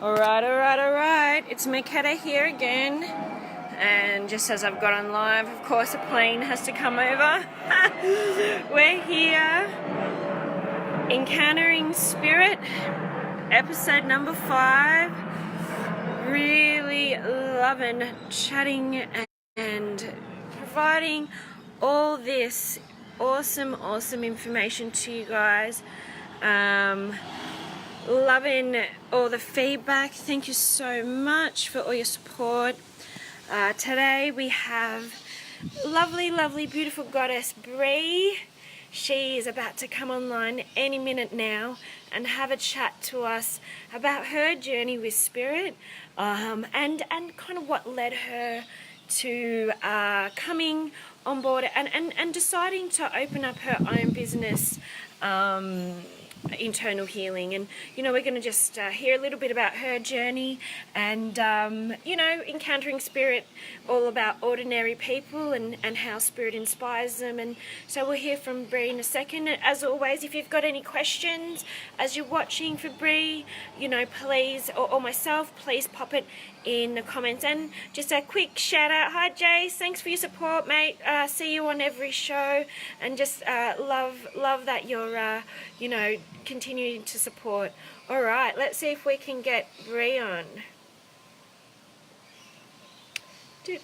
All right. It's Makeda here again. And just as I've got on live, of course, a plane has to come over. We're here, Encountering Spirit, episode number 5. Really loving chatting and providing all this awesome information to you guys. Loving all the feedback. Thank you so much for all your support. Today we have lovely, beautiful goddess Bree. She is about to come online any minute now and have a chat to us about her journey with spirit, and kind of what led her to coming on board and deciding to open up her own business, internal healing. And we're going to just hear a little bit about her journey and encountering spirit, all about ordinary people and how spirit inspires them. And so we'll hear from Bree in a second. As always, if you've got any questions as you're watching for Bree, please, or myself, please pop it in the comments. And just a quick shout out, hi Jace, thanks for your support, mate. See you on every show, and just love that you're continuing to support. All right, let's see if we can get Bree on. Okay,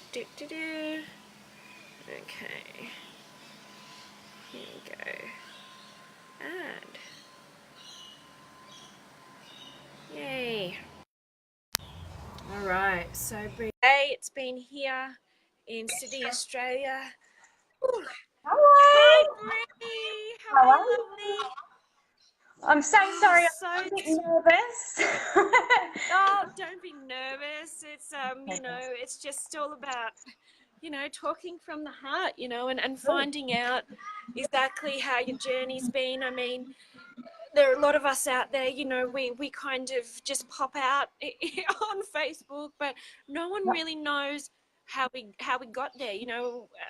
here we go. Add. Yay. All right, so Bree, it's been here in Sydney, Australia. Ooh. Hello. Hi Bree, how are you, lovely? I'm so sorry. I'm a bit nervous. Oh, don't be nervous. It's it's just all about talking from the heart, and finding out exactly how your journey's been. I mean, there are a lot of us out there, we kind of just pop out on Facebook, but no one really knows how we got there,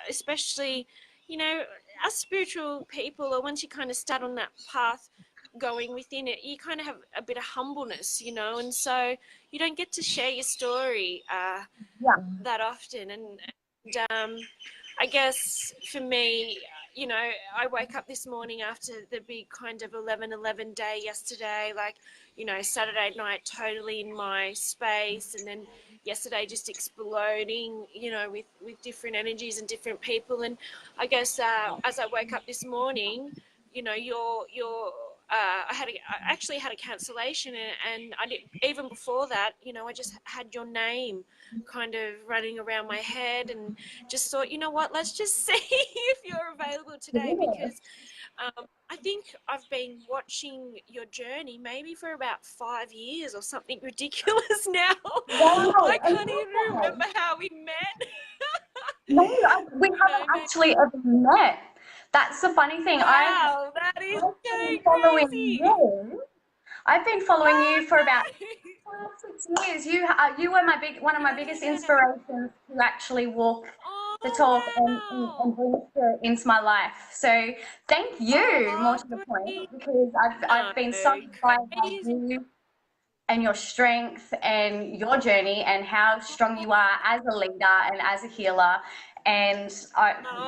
especially, us spiritual people, or once you kind of start on that path going within it, you kind of have a bit of humbleness, and so you don't get to share your story that often. And I guess for me, I woke up this morning after the big kind of 11/11 day yesterday, Saturday night totally in my space, and then yesterday just exploding, with different energies and different people. And I guess as I woke up this morning, I actually had a cancellation, and I did, even before that, I just had your name kind of running around my head, and just thought, what, let's just see if you're available today, because I think I've been watching your journey maybe for about 5 years or something ridiculous now. Wow, I can't even remember how we met. No, we haven't actually ever met. That's the funny thing. Wow, that is so crazy. I've been following you for about 6 years. You were one of my biggest inspirations to actually walk the talk and bring spirit into my life. So thank you, more to the point, because I've been so inspired by you and your strength and your journey and how strong you are as a leader and as a healer. And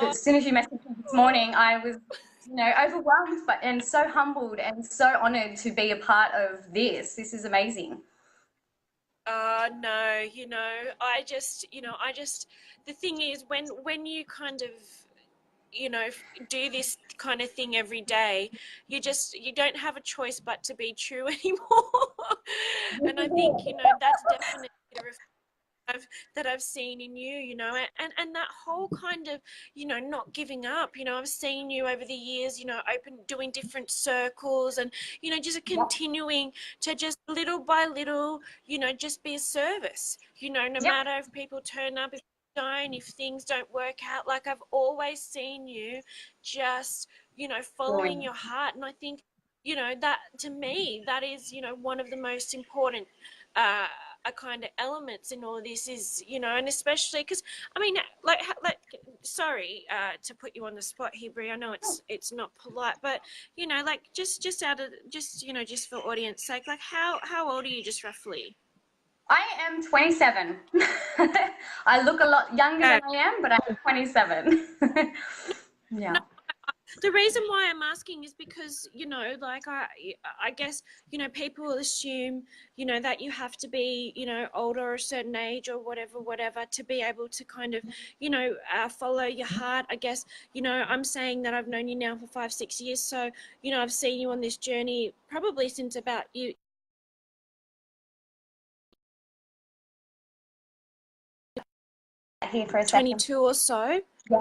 as soon as you messaged me this morning, I was overwhelmed and so humbled and so honored to be a part of this. This is amazing. No, the thing is, when you kind of, do this kind of thing every day, you don't have a choice but to be true anymore. And I think, that's definitely that I've seen in you, and that whole kind of, not giving up. I've seen you over the years, doing different circles, and, just continuing to just little by little, just be a service, no matter if people turn up, if don't, if things don't work out. Like, I've always seen you just, following your heart. And I think, that to me, that is, one of the most important kind of elements in all of this is, and especially because, I mean, sorry to put you on the spot here, Bree. I know it's not polite, but just out of just for audience sake, how old are you, just roughly? I am 27. I look a lot younger Okay. than I am, but I'm 27. Yeah. No, the reason why I'm asking is because, you know, like I guess, you know, people will assume, you know, that you have to be, you know, older or a certain age or whatever, to be able to kind of, you know, follow your heart. I guess, you know, I'm saying that I've known you now for 5, 6 years. So, you know, I've seen you on this journey probably since about you Here for a second. 22 or so. Yeah.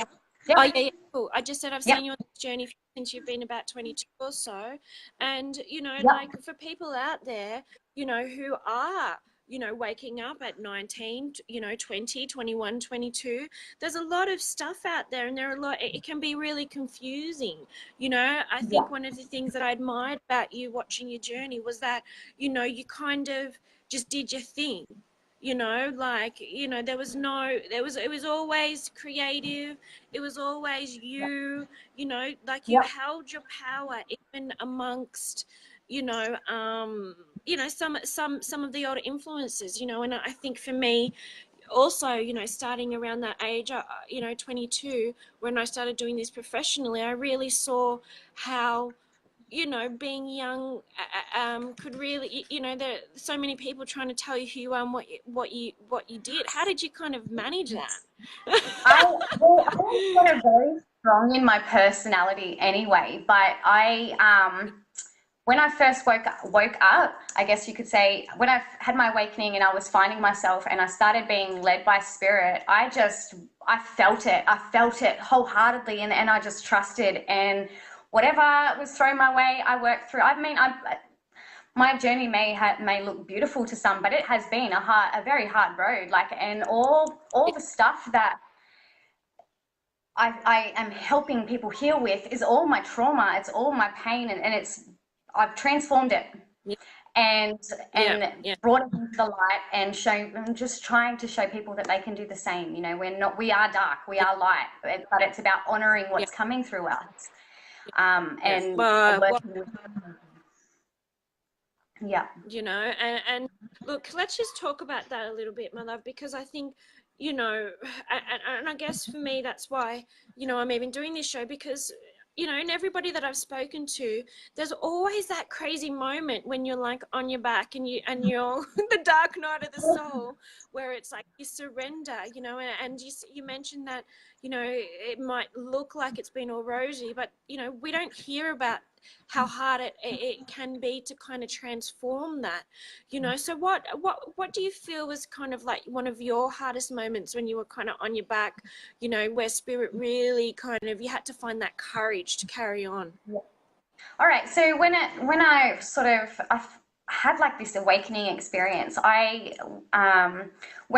Oh, Yep. yeah, cool. I just said I've Yep. seen you on this journey since you've been about 22 or so. And, you know, Yep. like for people out there, you know, who are, you know, waking up at 19, you know, 20, 21, 22, there's a lot of stuff out there and there are a lot, it can be really confusing. You know, I think Yep. one of the things that I admired about you watching your journey was that, you know, you kind of just did your thing. You know, like, you know, it was always creative, it was always Yep. you, you know, like you Yep. held your power even amongst, you know, some of the older influences, you know. And I think for me also, you know, starting around that age, you know, 22, when I started doing this professionally, I really saw how, you know, being young could really, you know, there are so many people trying to tell you who you are and what you did. How did you kind of manage that? I'm sort of very strong in my personality anyway, but when I first woke up, I guess you could say, when I had my awakening and I was finding myself and I started being led by spirit, I felt it. I felt it wholeheartedly, and I just trusted, and whatever was thrown my way, I worked through. I mean, my journey may look beautiful to some, but it has been a very hard road. Like, and all the stuff that I am helping people heal with is all my trauma. It's all my pain, and I've transformed it Yeah, and yeah, and yeah, brought it into the light, and I'm just trying to show people that they can do the same. You know, we are dark, we yeah, are light, but it's about honoring yeah, what's coming through us, yeah. and Well, working with, yeah. you know, and look, let's just talk about that a little bit, my love, because I think, you know, and I guess for me that's why, you know, I'm even doing this show, because, you know, and everybody that I've spoken to, there's always that crazy moment when you're like on your back and you're the dark night of the soul, where it's like you surrender, you know. And you mentioned that, you know, it might look like it's been all rosy, but, you know, we don't hear about how hard it can be to kind of transform that, you know. So what do you feel was kind of like one of your hardest moments when you were kind of on your back, you know, where spirit really kind of, you had to find that courage to carry on? All right. So I had like this awakening experience. When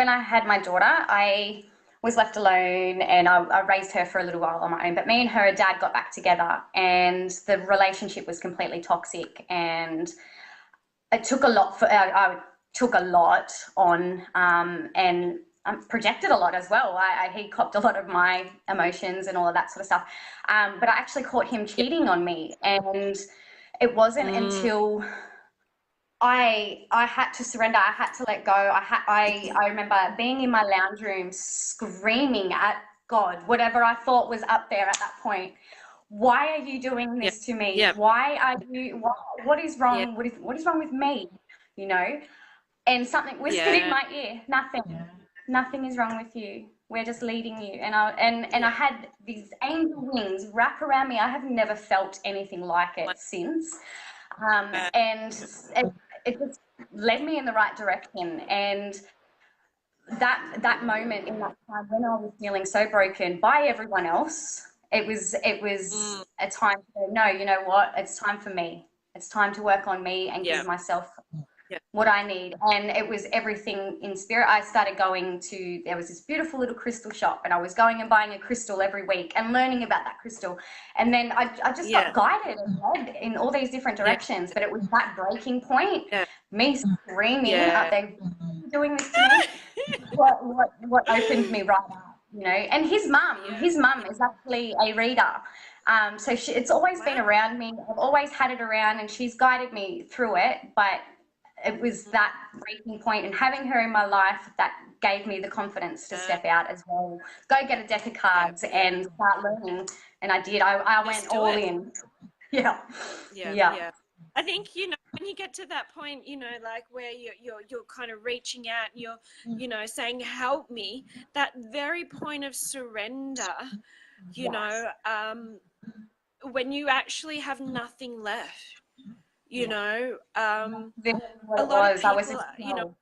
I had my daughter, I was left alone, and I raised her for a little while on my own. But me and her dad got back together, and the relationship was completely toxic, and it took a lot I took a lot on, and projected a lot as well. He copped a lot of my emotions and all of that sort of stuff. But I actually caught him Yeah. cheating on me, and it wasn't Mm, until I had to surrender. I had to let go. I remember being in my lounge room screaming at God, whatever I thought was up there at that point. Why are you doing yeah, this to me? yeah, Why are you? What is yeah, wrong? What is wrong with me? You know? And something whispered in yeah, my ear. Nothing. Nothing is wrong with you. We're just leading you. And I yeah. had these angel wings wrap around me. I have never felt anything like Wow. it since. And it just led me in the right direction. And that moment in that time when I was feeling so broken by everyone else, it was Mm, a time to go, no, you know what? It's time for me. It's time to work on me and yeah, give myself yeah, what I need. And it was everything in spirit. I started going to, there was this beautiful little crystal shop, and I was going and buying a crystal every week and learning about that crystal. And then I just got yeah, guided and led in all these different yeah, directions. But it was that breaking point, yeah, me screaming up yeah. there, doing this to me, what opened me right up, you know. And Yeah. his mum is actually a reader. So it's always been Wow. around me. I've always had it around, and she's guided me through it. But it was that breaking point, and having her in my life that gave me the confidence to step out as well, go get a deck of cards and start learning. And I did. I went all in. Yeah. I think, you know, when you get to that point, you know, like where you're kind of reaching out, you're, you know, saying help me, that very point of surrender, you know, when you actually have nothing left, you know, What a it lot of was. I was people,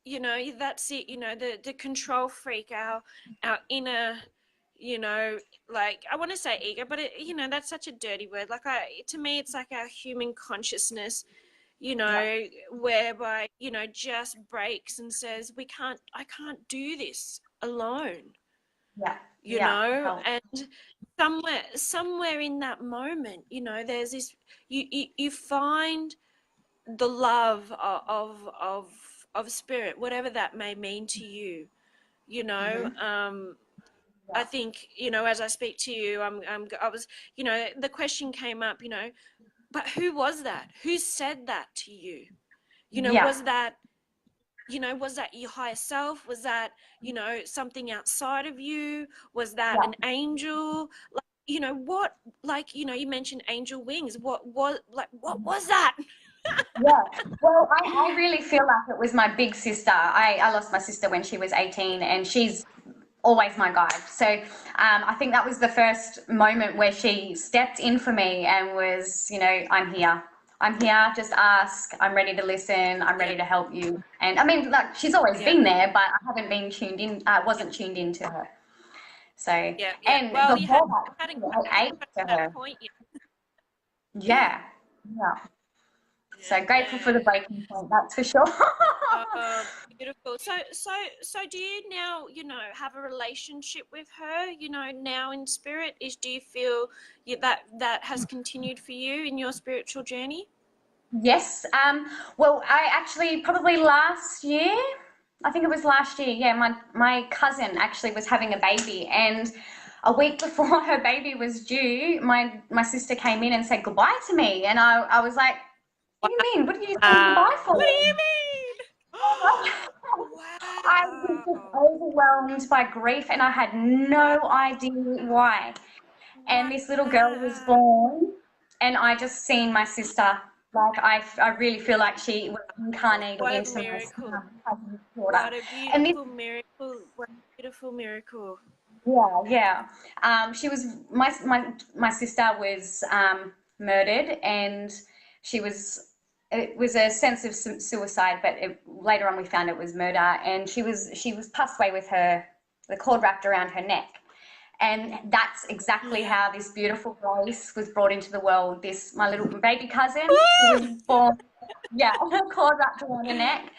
you know, that's it, you know, the control freak, our inner, you know, like, I want to say ego, but it, you know, that's such a dirty word. Like, to me, it's like our human consciousness, you know, whereby, you know, just breaks and says, I can't do this alone. You know, and somewhere in that moment, you know, there's this, you find the love of spirit, whatever that may mean to you, you know. I think, you know, as I speak to you, I was, you know, the question came up, you know, but who was that? Who said that to you? You know, was that, you know, was that your higher self? Was that, you know, something outside of you? Was that an angel? Like, you know, what, like, you know, you mentioned angel wings. What was that? Well, I really feel like it was my big sister. I lost my sister when she was 18, and she's always my guide. So I think that was the first moment where she stepped in for me and was, you know, I'm here. I'm here, just ask. I'm ready to listen. I'm ready to help you. And I mean, like, she's always been there, but I haven't been tuned in, wasn't tuned into her. So, and well, you before hadn't that, I ate to that her. point yet. Yeah. So grateful for the breaking point, that's for sure. Oh, beautiful. So do you now, you know, have a relationship with her, you know, now in spirit? Do you feel that has continued for you in your spiritual journey? Yes. Well, I actually probably last year, I think it was last year. Yeah, my cousin actually was having a baby, and a week before her baby was due, my sister came in and said goodbye to me, and I was like, "What do you mean? What are you saying goodbye for?" What do you mean? I was just Wow. overwhelmed by grief, and I had no idea why. And this little girl was Wow. born, and I just seen my sister. Like, I really feel like she was incarnated What a into my miracle. cousin's daughter. What a And this, beautiful miracle. What a beautiful miracle. she was my sister was murdered, and she was. It was a sense of suicide, but later on we found it was murder. And she was passed away with the cord wrapped around her neck. And that's exactly how this beautiful Grace was brought into the world. My little baby cousin, she was born, cord wrapped around her neck.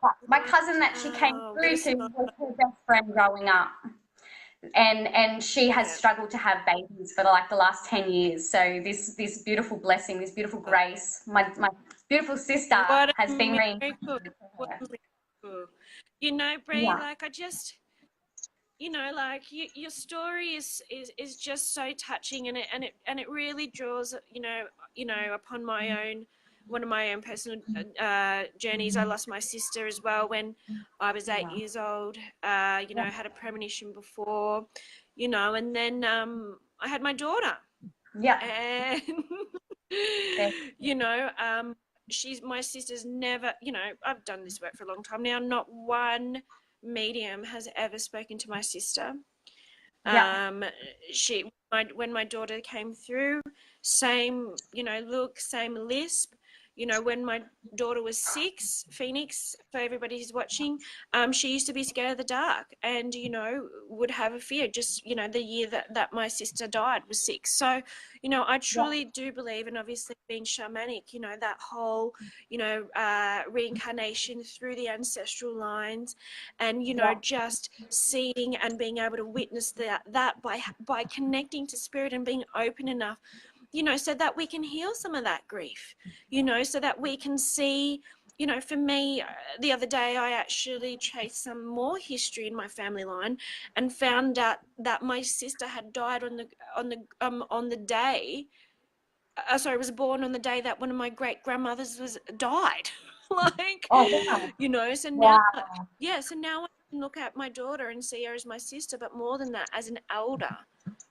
But my cousin that she came through to was her best friend growing up. And she has struggled to have babies for like the last 10 years. So this beautiful blessing, this beautiful Grace, my beautiful sister What a has been miracle. reincarnated for What her. a miracle. You know, Bree, like, I just, you know, like, your story is just so touching, and it really draws, you know, upon one of my own personal journeys. I lost my sister as well when I was 8 years old. You know, I had a premonition before, you know, and then I had my daughter. And you know, my sister's never, you know, I've done this work for a long time now, not one medium has ever spoken to my sister. When my daughter came through, same, you know, look, same lisp. You know, when my daughter was 6, Phoenix, for everybody who's watching, she used to be scared of the dark, and, you know, would have a fear. Just, you know, the year that my sister died was 6. So, you know, I truly do believe, and obviously being shamanic, you know, that whole, you know, reincarnation through the ancestral lines, and, you know, just seeing and being able to witness that by connecting to spirit and being open enough, you know, so that we can heal some of that grief, you know, so that we can see, you know, for me, the other day I actually traced some more history in my family line and found out that my sister had died on the day sorry, was born on the day that one of my great grandmothers died. Like, Oh, wow. you know, so now, Wow. yeah, so now I can look at my daughter and see her as my sister, but more than that, as an elder,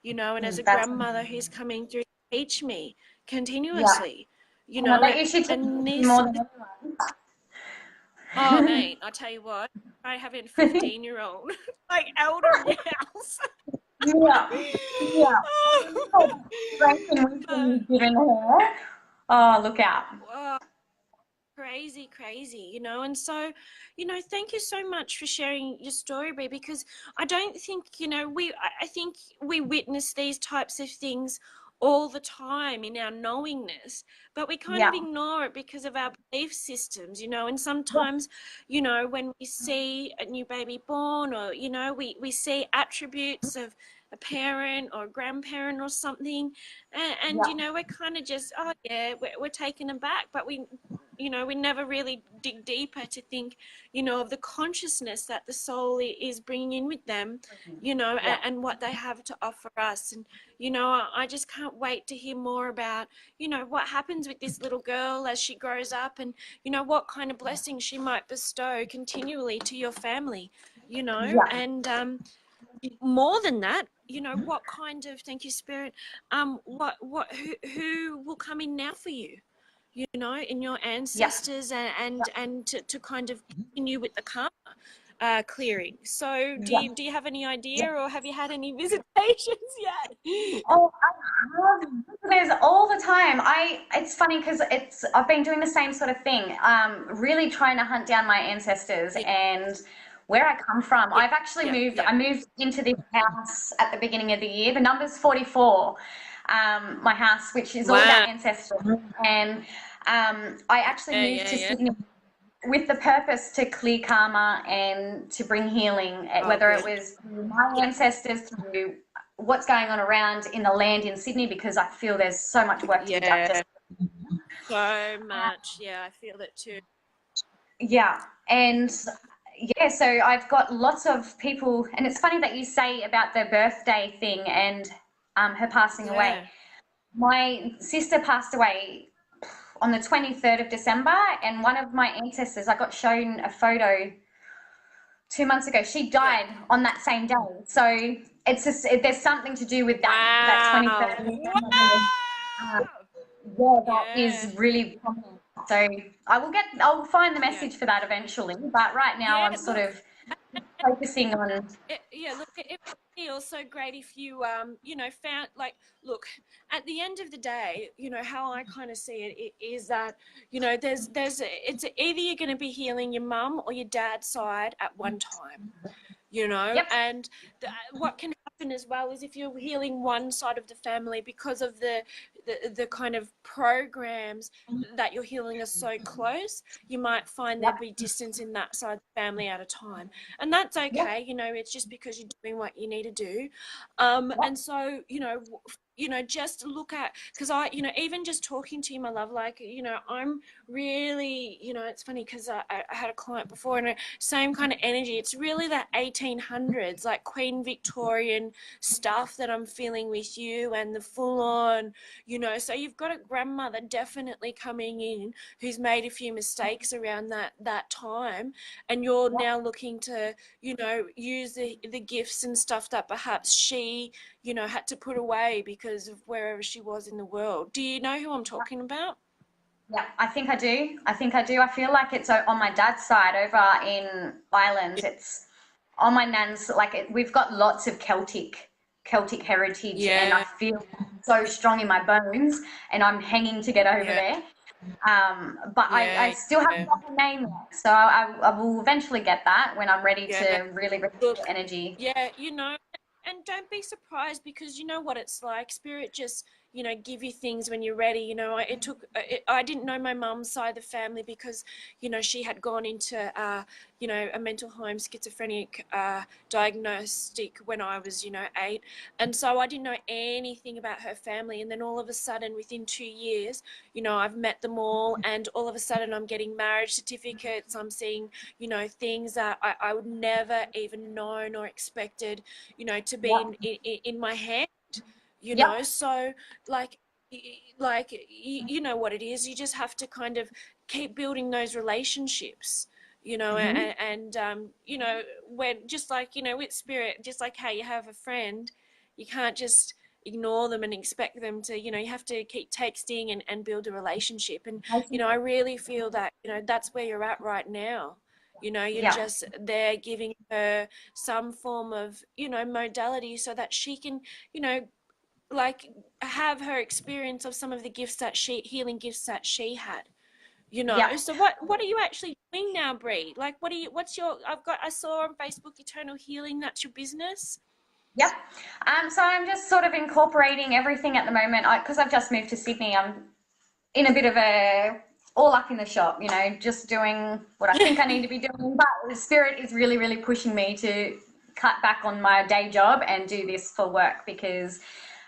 you know, and as a That's grandmother who's coming through to teach me yeah. continuously, you And I know, bet you she took and you this, more than oh, anyone. mate, I tell you what, I have a 15-year-old, like, elder in your house. Yeah. Yeah. Oh, strength and wisdom But, you've given her. Oh, look out. oh, crazy, you know. And so, you know, thank you so much for sharing your story, Bree, because I don't think, you know, I think we witness these types of things all the time in our knowingness, but we kind of Yeah. ignore it because of our belief systems, you know. And Yeah. sometimes, you know, when we see a new baby born, or, you know, we see attributes of a parent or a grandparent or something, and Yeah. you know, we're kind of just, oh yeah, we're taken aback, but we, you know, we never really dig deeper to think, you know, of the consciousness that the soul is bringing in with them, you know, Yeah. and what they have to offer us. And, you know, I just can't wait to hear more about, you know, what happens with this little girl as she grows up, and, you know, what kind of blessings she might bestow continually to your family, you know. Yeah. And more than that, you know, what kind of, thank you, Spirit, who will come in now for you, you know, in your Yeah. ancestors, and to kind of continue with the karma clearing. So Yeah. do you have any Yeah. idea, or have you had any visitations yet? Oh, I have visitors all the time. It's funny because I've been doing the same sort of thing. Really trying to hunt down my ancestors Yeah, and where I come from. yeah, I've actually yeah, moved. yeah. I moved into this house at the beginning of the year. The number's 44. My house, which is all Wow. about ancestry, and I actually Yeah, moved yeah, to yeah. Sydney with the purpose to clear karma and to bring healing, Oh, whether it good. was through my Yeah, ancestors, through what's going on around in the land in Sydney, because I feel there's so much work to be done. yeah, so much. Yeah, I feel it too. Yeah, and yeah, so I've got lots of people, and it's funny that you say about the birthday thing and her passing away. Yeah. My sister passed away on the 23rd of December, and one of my ancestors, I got shown a photo 2 months ago. She Yeah. died on that same day. So it's just, there's something to do with that Wow. 23rd. Wow. Yeah, that Yeah. is really prominent. So I'll find the Yeah. message for that eventually. But right now Yeah. I'm sort Look, of focusing on, yeah, look, it feels so great if you, you know, found, like, look, at the end of the day, you know, how I kind of see it is that, you know, it's either you're going to be healing your mum or your dad's side at one time, you know. yep, And what can happen as well is if you're healing one side of the family, because of the kind of programs that you're healing are so close, you might find yep, there'll be distance in that side of the family at a time, and that's yep, okay, you know. It's just because you're doing what you need to do. yep, And so, you know, just look at, because I, you know, even just talking to you, my love, like, you know, I'm really, you know, it's funny because I had a client before, and same kind of energy. It's really that 1800s, like Queen Victorian stuff that I'm feeling with you, and the full on, you know. So you've got a grandmother definitely coming in who's made a few mistakes around that time, and you're yep. now looking to, you know, use the gifts and stuff that perhaps she, you know, had to put away because of wherever she was in the world. Do you know who I'm talking about? Yeah, I think I do. I think I do. I feel like it's on my dad's side over in Ireland. It's on my nan's. Like we've got lots of Celtic heritage, and I Yeah, feel so strong in my bones, and I'm hanging to get over yeah, there. But I yeah, still haven't yeah, got the name yet, so I will eventually get that when I'm ready yeah. to really receive Look, energy. yeah, you know, and don't be surprised, because you know what it's like. Spirit just, you know, give you things when you're ready. You know, I didn't know my mum's side of the family because, you know, she had gone into, you know, a mental home schizophrenic diagnostic when I was, you know, 8. And so I didn't know anything about her family. And then all of a sudden, within 2 years, you know, I've met them all. And all of a sudden, I'm getting marriage certificates. I'm seeing, you know, things that I would never even known or expected, you know, to be Yep, in my hand, you yep, know. So, like, like, you know what it is. You just have to kind of keep building those relationships, you know, and you know, when, just like, you know, with spirit, just like how you have a friend, you can't just ignore them and expect them to, you know, you have to keep texting and build a relationship. And, you know, I really feel that, you know, that's where you're at right now. You know, you're Yeah. just there giving her some form of, you know, modality so that she can, you know, like, have her experience of some of the gifts that healing gifts that she had, you know. Yeah. So what are you actually doing now, Bree? Like, what's your, I saw on Facebook, Eternal Healing, that's your business. Yep. So I'm just sort of incorporating everything at the moment. Because I've just moved to Sydney, I'm in a bit of a all up in the shop, you know, just doing what I think I need to be doing. But the spirit is really, really pushing me to cut back on my day job and do this for work, because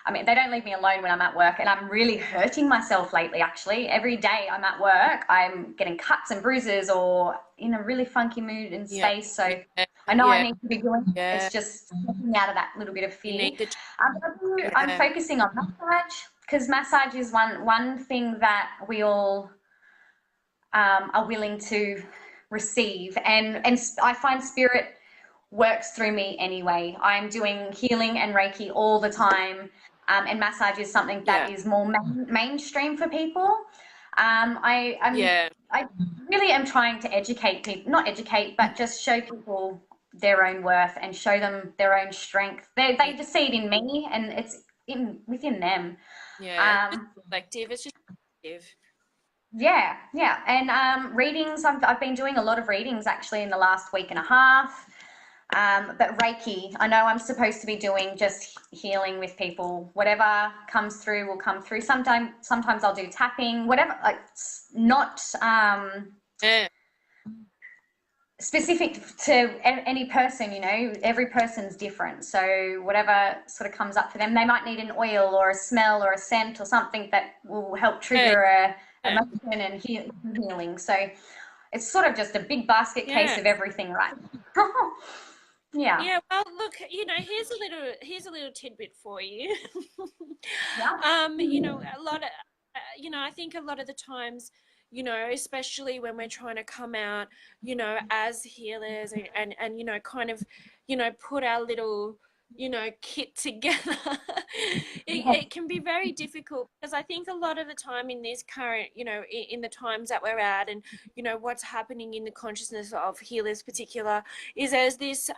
I mean, they don't leave me alone when I'm at work, and I'm really hurting myself lately, actually. Every day I'm at work, I'm getting cuts and bruises or in a really funky mood and space. So I know I need to be doing it. It's just getting out of that little bit of You fear. need the I'm focusing on massage, because massage is one thing that we all are willing to receive. And I find spirit works through me anyway. I'm doing healing and Reiki all the time, and massage is something that is more mainstream for people. I really am trying to educate people, not educate, but just show people their own worth and show them their own strength. They just see it in me, and it's within them. it's collective. It's just collective. Yeah, yeah. And readings, I've been doing a lot of readings actually in the last week and a half. But Reiki, I know I'm supposed to be doing just healing with people. Whatever comes through will come through. Sometimes I'll do tapping, whatever, like not specific to any person, you know, every person's different. So whatever sort of comes up for them, they might need an oil or a smell or a scent or something that will help trigger a emotion and healing. So it's sort of just a big basket case of everything, right? Yeah, well, look, you know, here's a little tidbit for you. You know, a lot of, you know, I think a lot of the times, you know, especially when we're trying to come out, you know, as healers and you know, kind of, you know, put our little, you know, kit together, it can be very difficult, because I think a lot of the time in this current, you know, in the times that we're at, and, you know, what's happening in the consciousness of healers particular, is there's this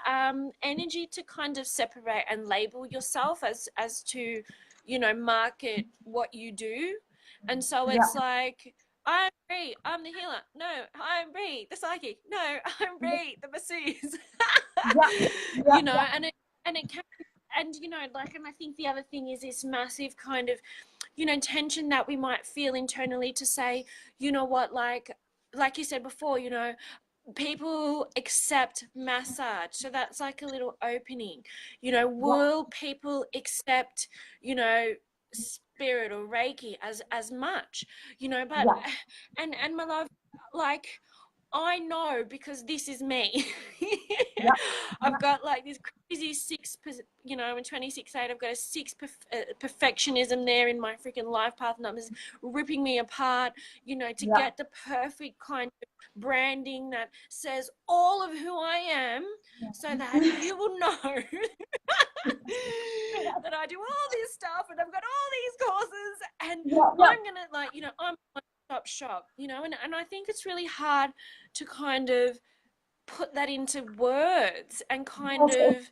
energy to kind of separate and label yourself as to, you know, market what you do. And so it's like, I'm Bree, I'm the healer. No, I'm Bree, the psychic. No, I'm Bree, the masseuse. You know, and it can, and you know, like, and I think the other thing is this massive kind of, you know, tension that we might feel internally to say, you know what, like you said before, you know, people accept massage, so that's like a little opening, you know. Will people accept, you know, spirit or Reiki as much, you know? But and my love, like, I know, because this is me. I've got like this crazy you know, I'm 26/8. I've got a perfectionism there in my freaking life path numbers, ripping me apart, you know, to get the perfect kind of branding that says all of who I am, so that you will know that I do all this stuff and I've got all these courses, and I'm gonna, like, you know, I'm stop shop, you know. And I think it's really hard to kind of put that into words and kind of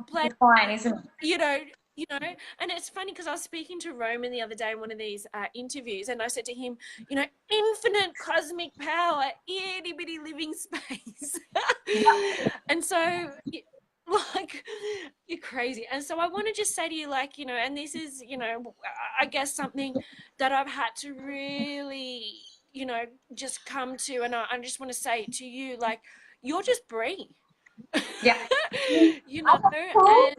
play, isn't it? you know. And it's funny, because I was speaking to Roman the other day in one of these interviews, and I said to him, you know, infinite cosmic power, itty bitty living space. And so, like, you're crazy. And so I want to just say to you, like, you know, and this is, you know, I guess something that I've had to really, you know, just come to, and I just want to say to you, like, you're just Bree. Yeah. You know, and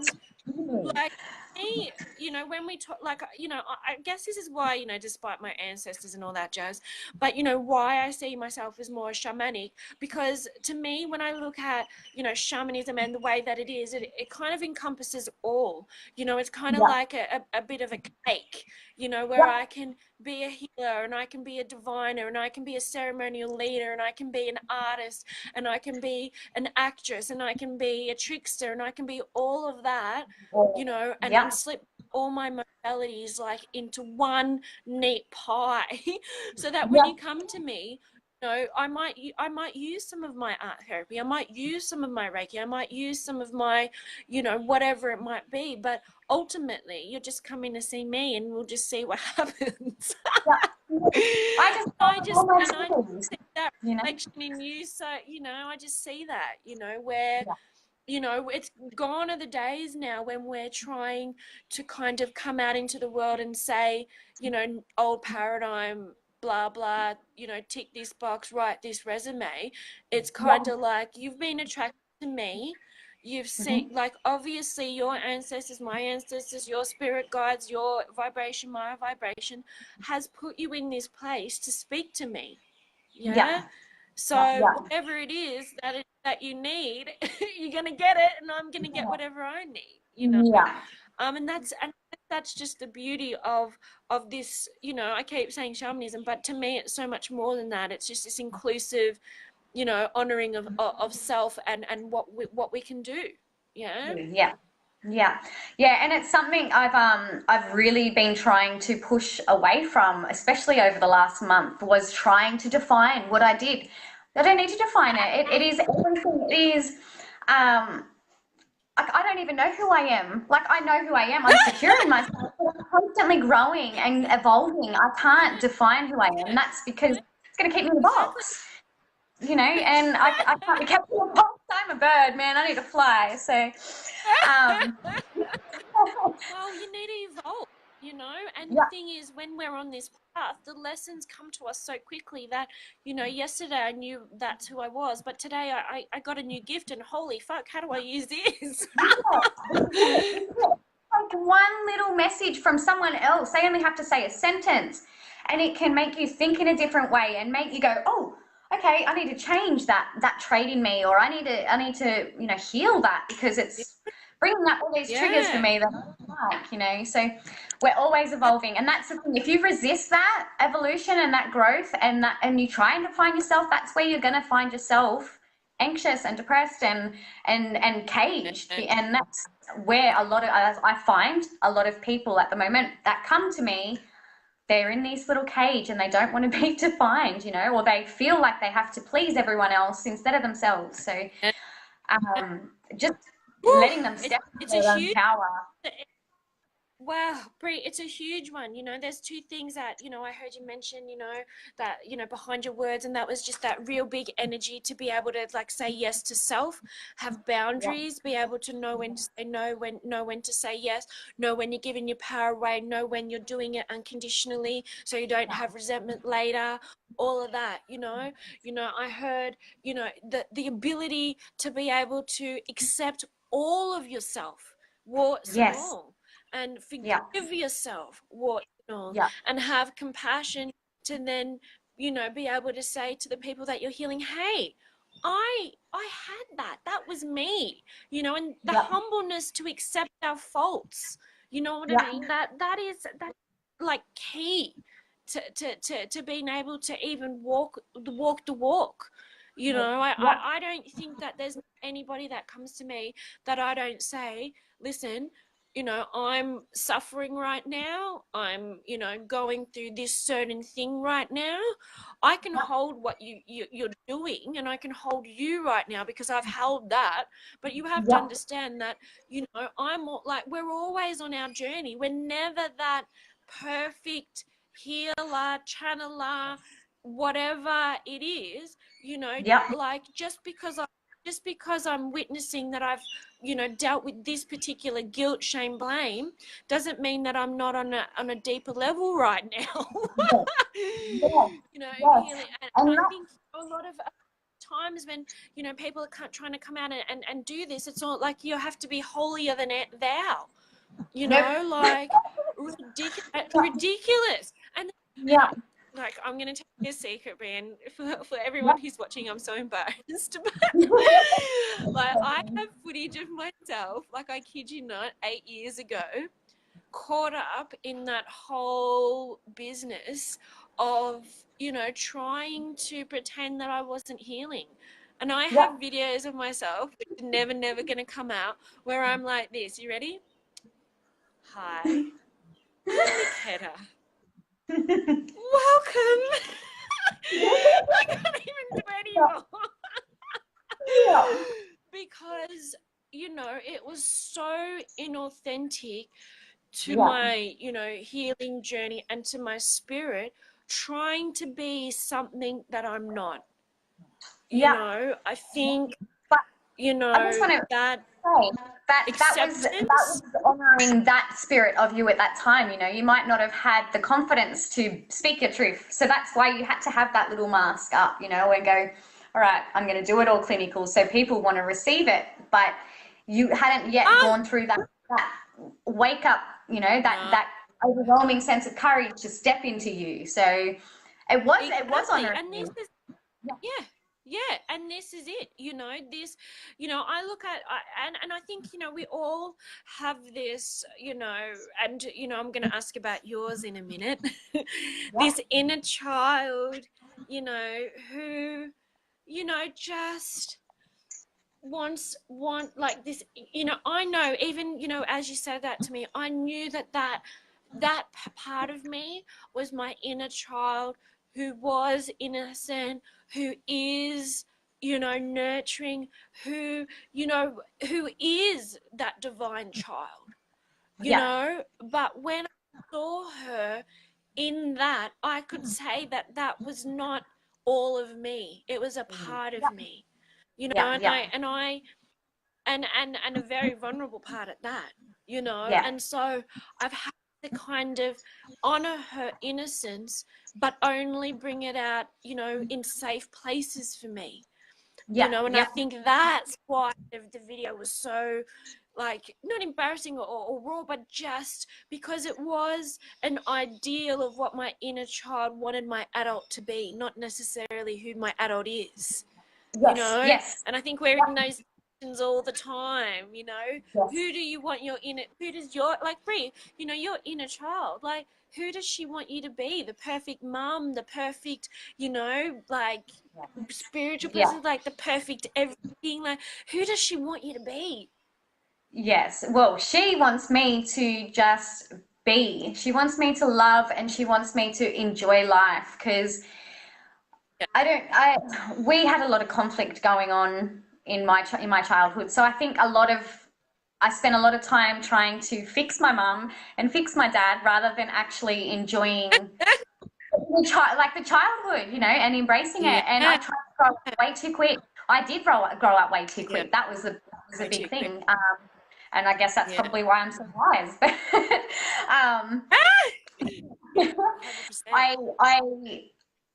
like, me, you know, when we talk, like, you know, I guess this is why, you know, despite my ancestors and all that jazz, but, you know, why I see myself as more shamanic, because to me, when I look at, you know, shamanism and the way that it is, it kind of encompasses all, you know, it's kind of Yeah. like a bit of a cake, you know, where Yeah. I can be a healer and I can be a diviner and I can be a ceremonial leader and I can be an artist and I can be an actress and I can be a trickster and I can be all of that, you know, Yeah. and slip all my modalities like into one neat pie so that when Yeah. you come to me, you know, I might use some of my art therapy, I might use some of my Reiki, I might use some of my, you know, whatever it might be, but ultimately you're just coming to see me and we'll just see what happens. Yeah. I just all my I triggers, see that you know. reflection in you, so you know, I just see that, you know, where, Yeah. you know, it's gone are the days now when we're trying to kind of come out into the world and say, you know, old paradigm, blah blah, you know, tick this box, write this resume. It's kind Yeah. of like you've been attracted to me, you've seen, Mm-hmm. like, obviously your ancestors, my ancestors, your spirit guides, your vibration, my vibration has put you in this place to speak to me. Yeah. Yeah. Yeah. So Yeah. whatever it is that you need, you're gonna get it, and I'm gonna get whatever I need. You know. Yeah. And that's just the beauty of this. You know, I keep saying shamanism, but to me, it's so much more than that. It's just this inclusive, you know, honoring of self and what we can do. Yeah. Yeah. Yeah. Yeah, and it's something I've really been trying to push away from, especially over the last month, was trying to define what I did. I don't need to define it. It is everything. It is like I don't even know who I am. Like I know who I am. I'm secure in myself, but I'm constantly growing and evolving. I can't define who I am. That's because it's going to keep me in a Exactly. box, you know, and I can't be kept in a box. I'm a bird, man. I need to fly. So, um, Well, you need to evolve, you know, and the yeah, thing is, when we're on this path, the lessons come to us so quickly that, you know, yesterday I knew that's who I was, but today I got a new gift, and holy fuck, how do I use this? like one little message from someone else. They only have to say a sentence, and it can make you think in a different way and make you go, oh, okay, I need to change that trait in me, or I need to heal that because it's bringing up all these triggers for Yeah. me that I don't like, So we're always evolving, and that's the thing. If you resist that evolution and that growth and you try and define yourself, that's where you're going to find yourself anxious and depressed and caged, and that's where a lot of, as I find a lot of people at the moment that come to me, they're in this little cage and they don't want to be defined, or they feel like they have to please everyone else instead of themselves. So just Whew, letting them step into it's a their own huge. power. Wow, Bree, it's a huge one. You know, there's two things that, you know, I heard you mention, you know, that, you know, behind your words, and that was just that real big energy to be able to like say yes to self, have Yeah, boundaries, be able to know when to say no, know when to say yes, know when you're giving your power away, know when you're doing it unconditionally so you don't have resentment later, all of that, you know. I heard, you know, the ability to be able to accept all of yourself, warts and yes, all, and yeah, forgive yourself, what, you know, yeah, and have compassion to then, you know, be able to say to the people that you're healing, hey, I had that was me, you know, and the yeah, humbleness to accept our faults, you know what I yeah, mean, that like key to being able to even walk the walk. You know, yeah, I don't think that there's anybody that comes to me that I don't say, listen, you know, I'm suffering right now, I'm, you know, going through this certain thing right now. I can hold what you're doing, and I can hold you right now because I've held that. But you have to yeah, understand that, you know, like, we're always on our journey. We're never that perfect healer, channeler, whatever it is, you know, yeah, like just because I'm witnessing that I've, you know, dealt with this particular guilt, shame, blame, doesn't mean that I'm not on a deeper level right now. yes, yes, You know, yes. healing, and And I that, think a lot of times when, you know, people are trying to come out and do this, it's not like you have to be holier than thou. you Nope. know, like ridiculous. And Yeah. like, I'm going to tell you a secret, Brian, for everyone Yeah. who's watching. I'm so embarrassed, but like, I have footage of myself, like, I kid you not, 8 years ago, caught up in that whole business of, you know, trying to pretend that I wasn't healing. And I Yeah. have videos of myself, which are never going to come out, where I'm like this. You ready? Hi, I'm Niketa. Welcome. I can't even do anymore. Yeah. Because, you know, it was so inauthentic to Yeah. my, you know, healing journey and to my spirit, trying to be something that I'm not. You Yeah. know, I think, But you I just know, want to that say that was acceptance. honoring that spirit of you at that time. You know, you might not have had the confidence to speak your truth, so that's why you had to have that little mask up, you know, and go, all right, I'm going to do it all clinical, so people want to receive it, but you hadn't yet Ah, gone through that wake up, you know, that no, that overwhelming sense of courage to step into you. So it was exactly. honoring And this you. is, yeah, yeah, and this is it. You know, this, you know, I look at, and I think, you know, we all have this, you know, and, you know, I'm going to ask about yours in a minute. Yeah. This inner child, you know, who, you know, just want like this, you know. I know, even, you know, as you said that to me, I knew that part of me was my inner child, who was innocent, who is, you know, nurturing, who, you know, who is that divine child, you Yeah. know. But when I saw her in that, I could say that that was not all of me. It was a part of me, you know. Yeah. And Yeah. a very vulnerable part at that, you know. Yeah. And so I've had to kind of honor her innocence, but only bring it out, you know, in safe places for me, you Yeah. know. And I Yeah. think that's why the video was so, like, not embarrassing or raw, but just because it was an ideal of what my inner child wanted my adult to be, not necessarily who my adult is, you Yes. know. Yes. And I think we're in those situations all the time, you know. Yes. Who do you want your inner, who does your, like, Bree, you know, your inner child, like, who does she want you to be? The perfect mom, the perfect, you know, like, spiritual Yeah. person, like the perfect everything, like, who does she want you to be? Yes. Well, she wants me to just be. She wants me to love and she wants me to enjoy life because Yeah. we had a lot of conflict going on in my childhood. So I spent a lot of time trying to fix my mum and fix my dad rather than actually enjoying the childhood, you know, and embracing Yeah. it. And I tried to grow up way too quick. I did grow up way too Yeah. quick. That was a Way too big quick. thing. And I guess that's Yeah. probably why I'm so wise. But Ah! 100%. I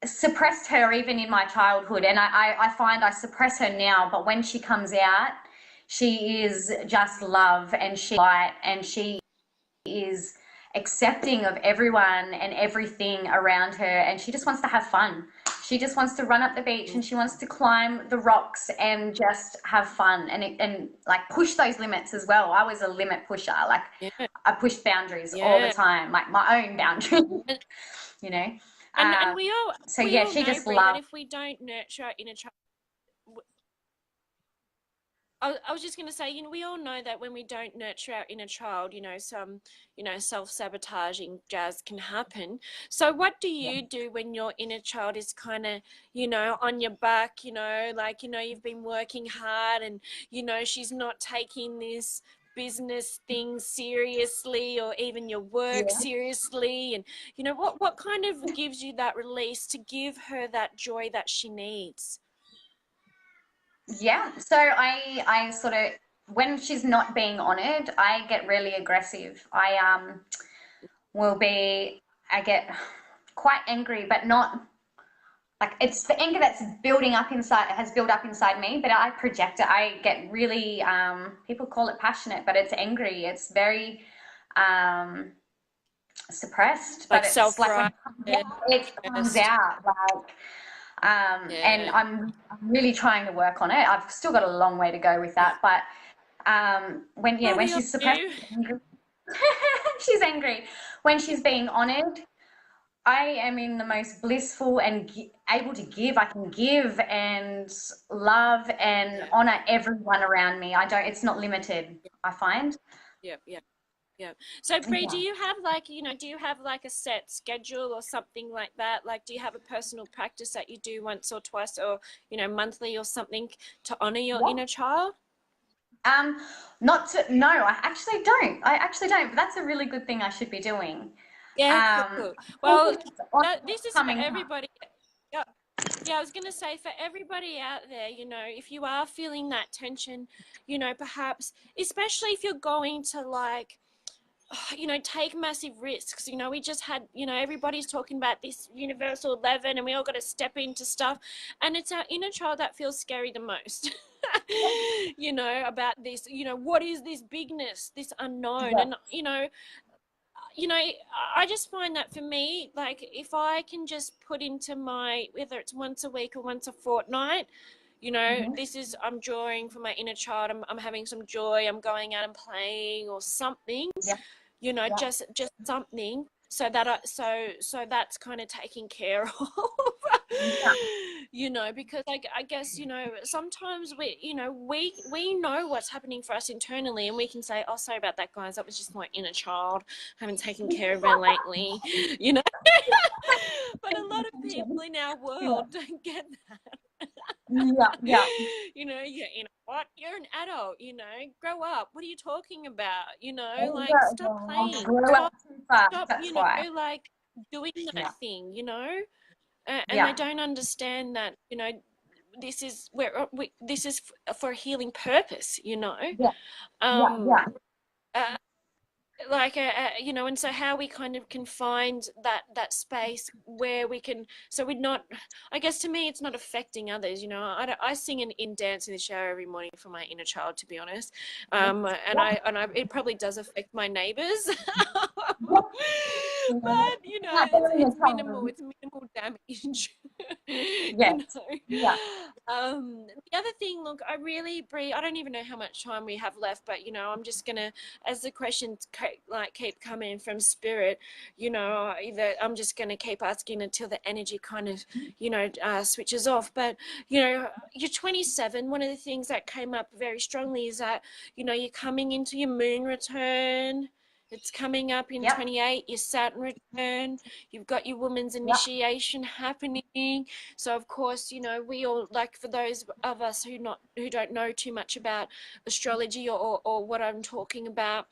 suppressed her even in my childhood, and I find I suppress her now. But when she comes out, she is just love and she light and she is accepting of everyone and everything around her, and she just wants to have fun. She just wants to run up the beach and she wants to climb the rocks and just have fun and like push those limits as well. I was a limit pusher. Like Yeah. I pushed boundaries all the Yeah. time, like my own boundaries, And, you know. and Um, so we yeah, all she know, just Brie, that loved. if we don't nurture our inner child, I was just going to say, you know, we all know that when we don't nurture our inner child, you know, some, you know, self-sabotaging jazz can happen. So what do you do when your inner child is kind of, you know, on your back, you know, like, you know, you've been working hard and, you know, she's not taking this business thing seriously or even your work Yeah. seriously, and, you know, what kind of gives you that release to give her that joy that she needs? Yeah, so I sort of, when she's not being honored, I get really aggressive. Will be I get quite angry, but not like it's the anger that's building up inside has built up inside me, but I project it. I get really people call it passionate, but it's angry. It's very um, suppressed, but Like it's like when self-righteous, it comes just, out, like, and yeah. I'm really trying to work on it. I've still got a long way to go with Yeah. that, but when Bloody she's suppressed, you. she's angry. When she's being honored, I am in the most blissful and able to give. I can give and love and Yeah. honor everyone around me. I don't. It's not limited. I find. Yeah. Yeah. Yeah. So, Bree, do Yeah. you have like, do you have like a set schedule or something like that? Like, do you have a personal practice that you do once or twice or, monthly or something to honor your Yeah. inner child? Um, Not to. No, I actually don't. I actually don't. But that's a really good thing I should be doing. Yeah, I cool. Well, think it's on this is for coming time. everybody. Yeah, yeah, I was going to say for everybody out there, if you are feeling that tension, perhaps, especially if you're going to like, take massive risks. We just had, everybody's talking about this universal 11 and we all got to step into stuff. And it's our inner child that feels scary the most, about this, what is this bigness, this unknown? Yeah. And, I just find that for me, like if I can just put into my, whether it's once a week or once a fortnight, Hmm. this is, I'm drawing from my inner child. I'm having some joy. I'm going out and playing or something, Yeah. Yeah. just something so that so that's kind of taken care of. Yeah. Because I guess sometimes we know what's happening for us internally and we can say, oh, sorry about that, guys, that was just my inner child, I haven't taken care of her lately. you know but a lot of people in our Yeah. world don't get that. Yeah. Yeah. What? You're an adult, grow up. What are you talking about? Like Yeah. stop I playing. grew up Stop, too fast. stop, That's why. like doing Yeah. that thing, and they Yeah. don't understand that, this is this is for a healing purpose, Yeah. Yeah. um Yeah. uh, like and so how we kind of can find that space where we can, so we're not, I guess to me it's not affecting others. I sing in dance in the shower every morning for my inner child, to be honest. And Yeah. I it probably does affect my neighbors. Yeah. But Not doing it's the minimal, time. it's minimal damage. Yes. Yeah. The other thing, look, I really, Bree, I don't even know how much time we have left, but I'm just gonna, as the questions keep coming from spirit, that I'm just gonna keep asking until the energy kind of switches off. But you're 27. One of the things that came up very strongly is that you're coming into your moon return. It's coming up in Yep. 28, your Saturn return. You've got your woman's Yep. initiation happening. So of course, we all, like, for those of us who don't know too much about astrology or what I'm talking about,